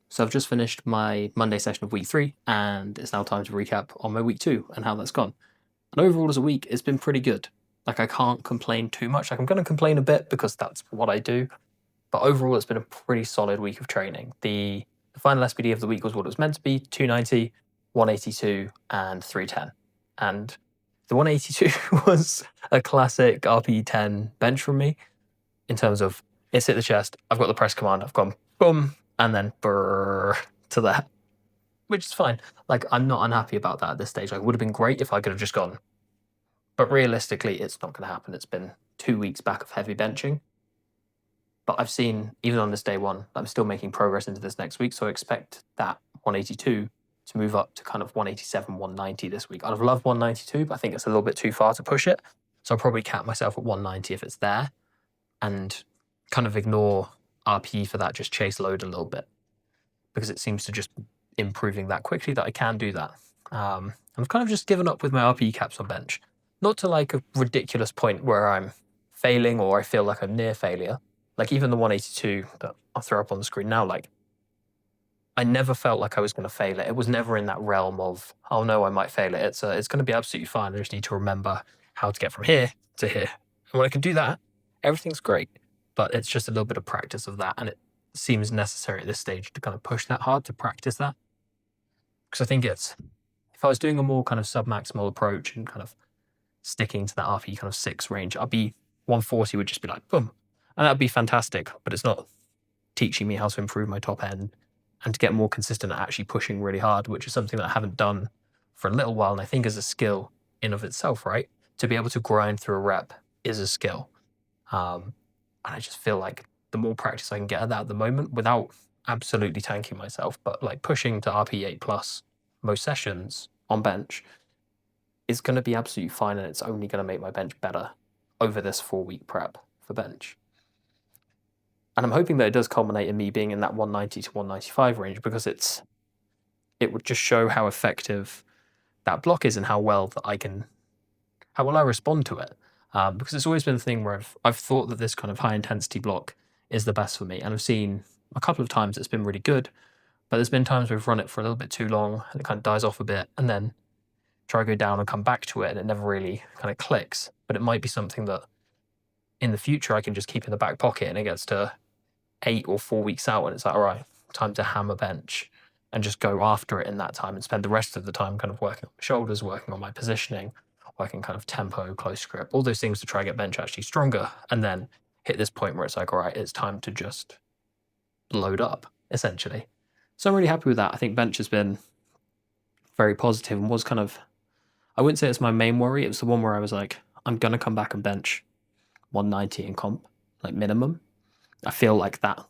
So I've just finished my Monday session of week 3, and it's now time to recap on my week 2 and how that's gone. And overall, as a week, it's been pretty good. Like, I can't complain too much. Like, I'm going to complain a bit because that's what I do. But overall, it's been a pretty solid week of training. The final SPD of the week was what it was meant to be: 290, 182, and 310. And the 182 was a classic RP10 bench from me in terms of it's hit the chest, I've got the press command, I've gone boom, and then brrr to that, which is fine. Like, I'm not unhappy about that at this stage. Like, it would have been great if I could have just gone, but realistically, it's not going to happen. It's been 2 weeks back of heavy benching. But I've seen, even on this day one, I'm still making progress into this next week. So I expect that 182 to move up to kind of 187, 190 this week. I'd have loved 192, but I think it's a little bit too far to push it. So I'll probably cap myself at 190 if it's there, and kind of ignore RP for that, just chase load a little bit, because it seems to just improving that quickly that I can do that. I've kind of just given up with my RP caps on bench. Not to like a ridiculous point where I'm failing or I feel like I'm near failure. Like, even the 182 that I'll throw up on the screen now, like, I never felt like I was going to fail it. It was never in that realm of, oh no, I might fail it. It's going to be absolutely fine. I just need to remember how to get from here to here. And when I can do that, everything's great. But it's just a little bit of practice of that. And it seems necessary at this stage to kind of push that hard, to practice that. Because I think if I was doing a more kind of sub-maximal approach and kind of sticking to that RP kind of 6 range, I'd be 140 would just be like, boom. And that'd be fantastic, but it's not teaching me how to improve my top end and to get more consistent at actually pushing really hard, which is something that I haven't done for a little while. And I think is a skill in of itself, right? To be able to grind through a rep is a skill. And I just feel like the more practice I can get at that at the moment, without absolutely tanking myself, but like pushing to RP 8 plus most sessions on bench, is going to be absolutely fine. And it's only going to make my bench better over this 4-week prep for bench. And I'm hoping that it does culminate in me being in that 190 to 195 range, because it would just show how effective that block is and how well I respond to it. Because it's always been a thing where I've thought that this kind of high intensity block is the best for me. And I've seen a couple of times it's been really good, but there's been times we've run it for a little bit too long and it kind of dies off a bit, and then try to go down and come back to it, and it never really kind of clicks. But it might be something that in the future I can just keep in the back pocket, and it gets to 8 or 4 weeks out and it's like, all right, time to hammer bench and just go after it in that time, and spend the rest of the time kind of working on my shoulders, working on my positioning, working kind of tempo, close grip, all those things to try and get bench actually stronger, and then hit this point where it's like, all right, it's time to just load up, essentially. So I'm really happy with that. I think bench has been very positive and was kind of, I wouldn't say it's my main worry. It was the one where I was like, I'm going to come back and bench 190 in comp, like minimum. I feel like that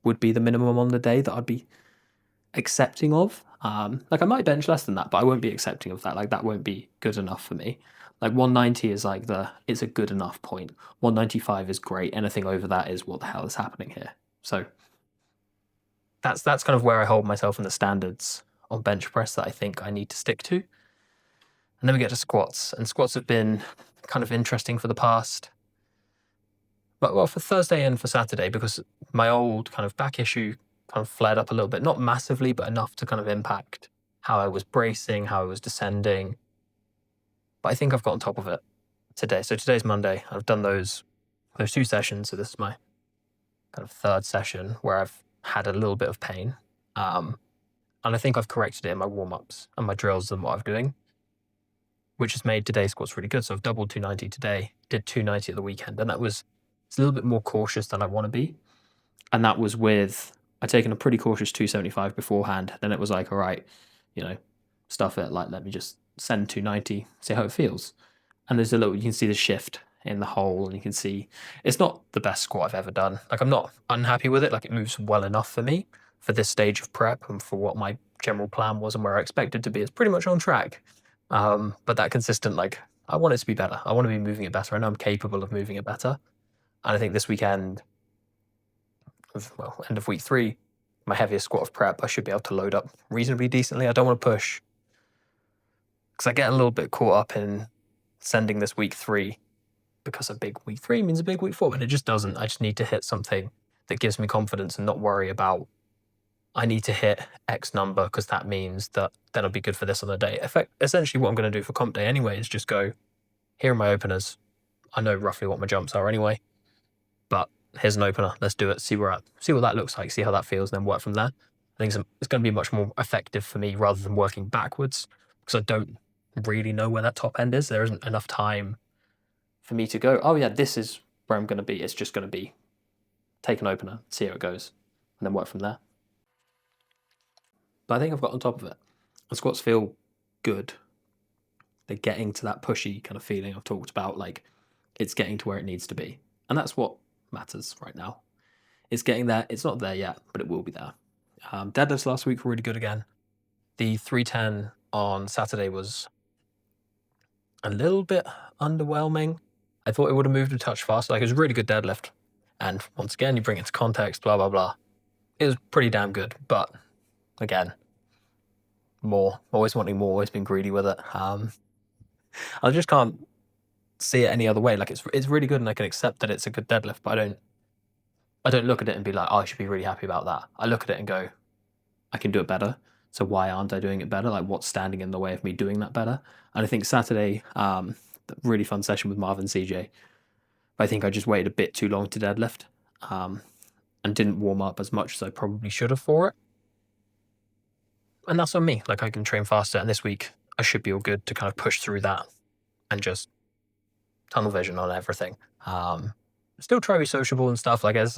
would be the minimum on the day that I'd be accepting of. Like, I might bench less than that, but I won't be accepting of that. Like, that won't be good enough for me. Like, 190 is like it's a good enough point. 195 is great. Anything over that is what the hell is happening here. So that's kind of where I hold myself in the standards on bench press that I think I need to stick to. And then we get to squats, and squats have been kind of interesting for the past, but well, for Thursday and for Saturday, because my old kind of back issue kind of flared up a little bit, not massively, but enough to kind of impact how I was bracing, how I was descending. But I think I've got on top of it today. So today's Monday. I've done those 2 sessions. So this is my kind of 3rd session where I've had a little bit of pain. And I think I've corrected it in my warm-ups and my drills and what I'm doing, which has made today's squats really good. So I've doubled 290 today, did 290 at the weekend, and it's a little bit more cautious than I want to be. And that was I'd taken a pretty cautious 275 beforehand. Then it was like, all right, stuff it. Like, let me just send 290, see how it feels. And you can see the shift in the hole, and you can see it's not the best squat I've ever done. Like, I'm not unhappy with it. Like, it moves well enough for me for this stage of prep and for what my general plan was and where I expected to be. It's pretty much on track. But that consistent, like, I want it to be better. I want to be moving it better. I know I'm capable of moving it better. And I think this weekend, end of week 3, my heaviest squat of prep, I should be able to load up reasonably decently. I don't want to push, because I get a little bit caught up in sending this week 3, because a big week 3 means a big week 4, and it just doesn't. I just need to hit something that gives me confidence and not worry about, I need to hit X number because that means that then I'll be good for this on the day. Essentially, what I'm going to do for comp day anyway is just go, here are my openers. I know roughly what my jumps are anyway, but here's an opener. Let's do it. See what that looks like. See how that feels, and then work from there. I think it's going to be much more effective for me rather than working backwards because I don't really know where that top end is. There isn't enough time for me to go, oh yeah, this is where I'm going to be. It's just going to be take an opener, see how it goes, and then work from there. But I think I've got on top of it. The squats feel good. They're getting to that pushy kind of feeling I've talked about, like it's getting to where it needs to be. And that's what matters right now. It's getting there. It's not there yet, but it will be there. Deadlifts last week were really good again. The 310 on Saturday was a little bit underwhelming. I thought it would have moved a touch faster. Like, it was a really good deadlift. And once again, you bring it into context, blah, blah, blah. It was pretty damn good. But again, more. Always wanting more, always been greedy with it. I just can't see it any other way. Like, it's really good and I can accept that it's a good deadlift, but I don't look at it and be like, oh, I should be really happy about that. I look at it and go, I can do it better. So why aren't I doing it better? Like, what's standing in the way of me doing that better? And I think Saturday, really fun session with Marvin CJ. I think I just waited a bit too long to deadlift and didn't warm up as much as I probably should have for it. And that's on me. Like, I can train faster. And this week, I should be all good to kind of push through that and just tunnel vision on everything. Still try to be sociable and stuff. Like, there's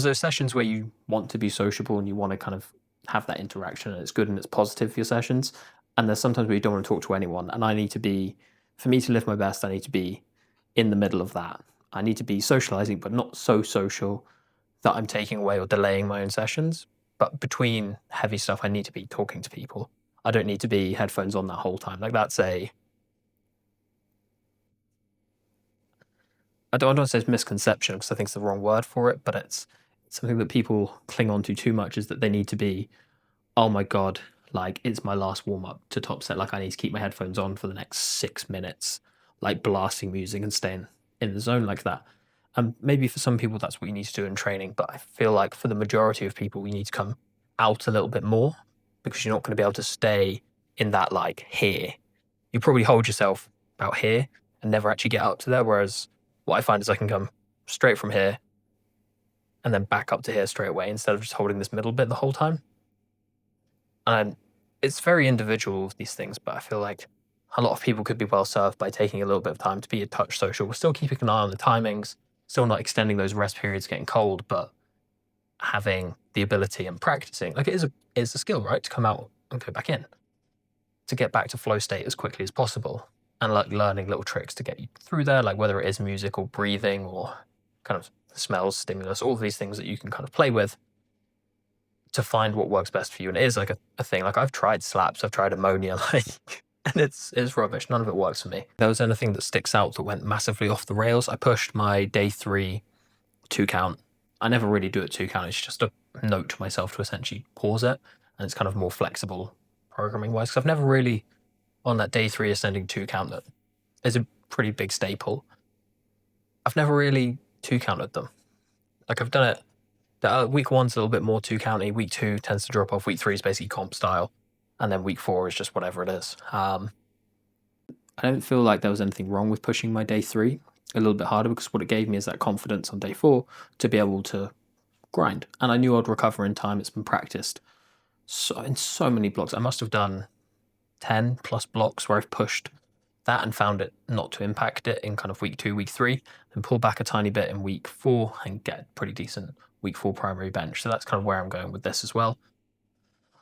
those sessions where you want to be sociable and you want to kind of have that interaction and it's good and it's positive for your sessions. And there's sometimes where you don't want to talk to anyone. And I need to be, for me to live my best, I need to be in the middle of that. I need to be socializing, but not so social that I'm taking away or delaying my own sessions. But between heavy stuff, I need to be talking to people. I don't need to be headphones on that whole time. Like, that's I don't want to say it's misconception because I think it's the wrong word for it, but it's something that people cling on to too much, is that they need to be, oh my God, like, it's my last warm up to top set. Like, I need to keep my headphones on for the next 6 minutes, like blasting music and staying in the zone like that. And maybe for some people that's what you need to do in training, but I feel like for the majority of people, you need to come out a little bit more because you're not going to be able to stay in that, like, here. You probably hold yourself about here and never actually get up to there. Whereas what I find is I can come straight from here and then back up to here straight away instead of just holding this middle bit the whole time. And it's very individual with these things, but I feel like a lot of people could be well served by taking a little bit of time to be a touch social. We're still keeping an eye on the timings, still not extending those rest periods getting cold, but having the ability and practicing. Like, it is a skill, right? To come out and go back in, to get back to flow state as quickly as possible. And like learning little tricks to get you through there, like whether it is music or breathing or kind of smells, stimulus, all of these things that you can kind of play with to find what works best for you. And it is like a thing. Like, I've tried slaps, I've tried ammonia, like, and it's rubbish. None of it works for me. If there was anything that sticks out that went massively off the rails, I pushed my day 3 2 count. I never really do it 2 count. It's just a note to myself to essentially pause it. And it's kind of more flexible programming wise, because I've never really, on that day 3 ascending 2 count that is a pretty big staple, I've never really 2 counted them. Like, I've done it, week 1's a little bit more 2 county, week 2 tends to drop off, week 3 is basically comp style, and then week 4 is just whatever it is. I don't feel like there was anything wrong with pushing my day 3 a little bit harder, because what it gave me is that confidence on day 4 to be able to grind. And I knew I'd recover in time. It's been practiced in so many blocks. I must have done 10 plus blocks where I've pushed that and found it not to impact it in kind of week 2, week 3, and pull back a tiny bit in week 4 and get pretty decent week 4 primary bench. So that's kind of where I'm going with this as well.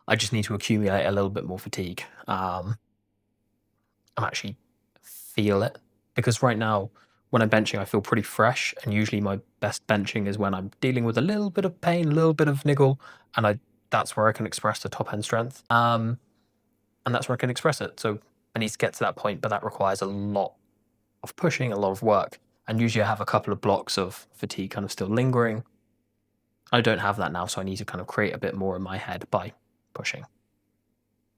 I just need to accumulate a little bit more fatigue. I'm actually feel it, because right now when I'm benching, I feel pretty fresh, and usually my best benching is when I'm dealing with a little bit of pain, a little bit of niggle, and that's where I can express the top end strength. And that's where I can express it. So I need to get to that point, but that requires a lot of pushing, a lot of work. And usually I have a couple of blocks of fatigue kind of still lingering. I don't have that now, so I need to kind of create a bit more in my head by pushing.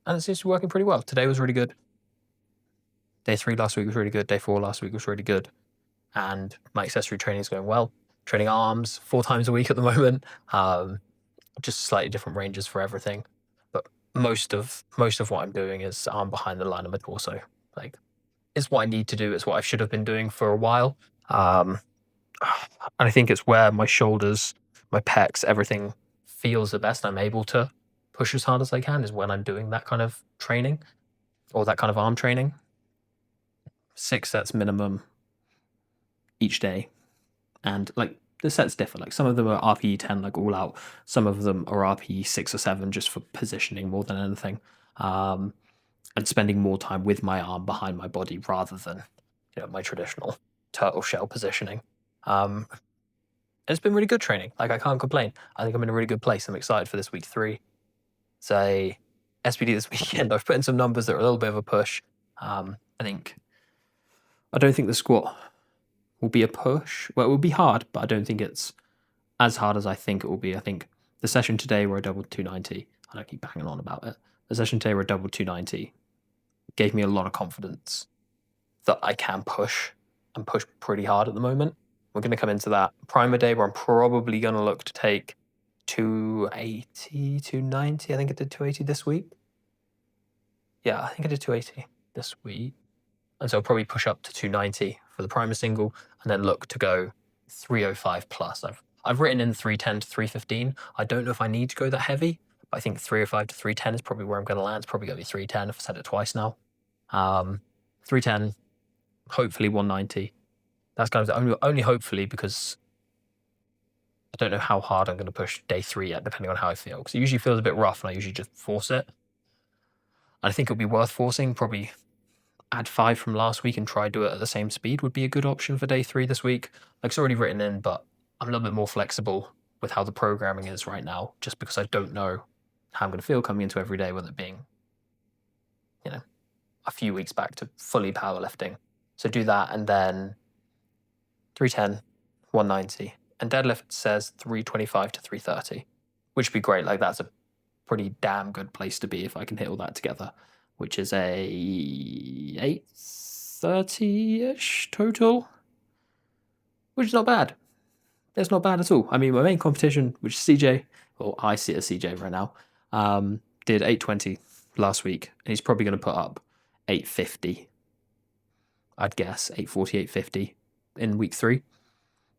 And it seems to be working pretty well. Today was really good. Day 3 last week was really good. Day 4 last week was really good. And my accessory training is going well. Training arms 4 times a week at the moment. just slightly different ranges for everything. But most of what I'm doing is arm behind the line of my torso. Like, it's what I need to do. It's what I should have been doing for a while. And I think it's where my shoulders, my pecs, everything feels the best. I'm able to push as hard as I can is when I'm doing that kind of training or that kind of arm training. 6 sets minimum each day. And like the sets differ. Like some of them are RPE 10, like all out. Some of them are RPE 6 or 7 just for positioning more than anything. And spending more time with my arm behind my body rather than, my traditional turtle shell positioning. It's been really good training. Like, I can't complain. I think I'm in a really good place. I'm excited for this week 3. Say SPD this weekend. I've put in some numbers that are a little bit of a push. I don't think the squat will be a push. Well, it will be hard, but I don't think it's as hard as I think it will be. I think the session today where I doubled 290, I don't keep banging on about it. The session today where I doubled 290 gave me a lot of confidence that I can push and push pretty hard at the moment. We're going to come into that primer day where I'm probably going to look to take 280, 290. I think I did 280 this week. Yeah, I think I did 280 this week. And so I'll probably push up to 290 for the primer single and then look to go 305 plus. I've written in 310 to 315. I don't know if I need to go that heavy, but I think 305 to 310 is probably where I'm going to land. It's probably going to be 310 if I said it twice now. 310, hopefully 190. That's kind of only hopefully, because I don't know how hard I'm going to push day 3 yet, depending on how I feel. Because it usually feels a bit rough and I usually just force it. And I think it'll be worth forcing. Probably add 5 from last week and try do it at the same speed would be a good option for day 3 this week. Like, it's already written in, but I'm a little bit more flexible with how the programming is right now, just because I don't know how I'm going to feel coming into every day, with it being, a few weeks back to fully powerlifting. So do that, and then 310, 190. And deadlift says 325 to 330, which would be great. Like, that's a pretty damn good place to be if I can hit all that together, which is a 830-ish total, which is not bad. It's not bad at all. I mean, my main competition, which is CJ, or I see it as CJ right now, did 820 last week, and he's probably going to put up 850, I'd guess, 840, 850 in week 3.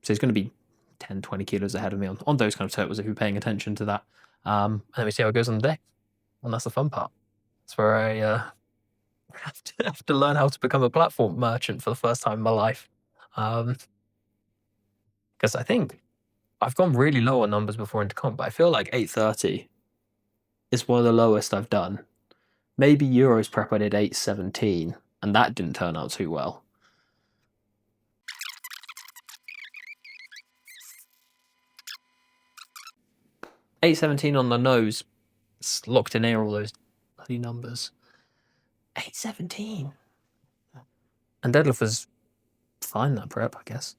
So he's going to be 10, 20 kilos ahead of me on those kind of totals if you're paying attention to that. And then we see how it goes on the day. And that's the fun part. That's where I have to learn how to become a platform merchant for the first time in my life. Because I think I've gone really low on numbers before into comp, but I feel like 830 is one of the lowest I've done. Maybe Euros prep I did 817, and that didn't turn out too well. 817 on the nose. It's locked in here, all those bloody numbers. 817. And deadlift was fine that prep, I guess.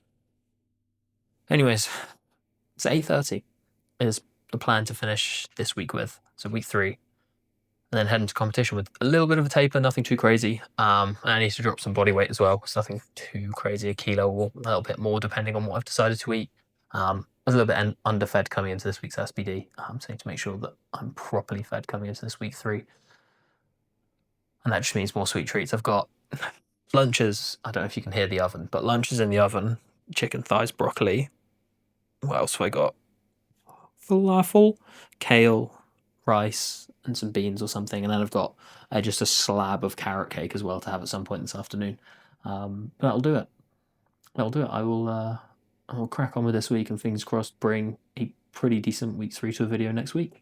Anyways, so 830 is the plan to finish this week with. So week 3. And then head into competition with a little bit of a taper, nothing too crazy. And I need to drop some body weight as well. It's nothing too crazy, a kilo or a little bit more depending on what I've decided to eat. I was a little bit underfed coming into this week's SPD, so I need to make sure that I'm properly fed coming into this week 3. And that just means more sweet treats. I've got lunches. I don't know if you can hear the oven, but lunches in the oven: chicken thighs, broccoli. What else have I got? Falafel, kale, rice, and some beans or something. And then I've got just a slab of carrot cake as well to have at some point this afternoon. That'll do it. I will crack on with this week, and fingers crossed bring a pretty decent week 3 to a video next week.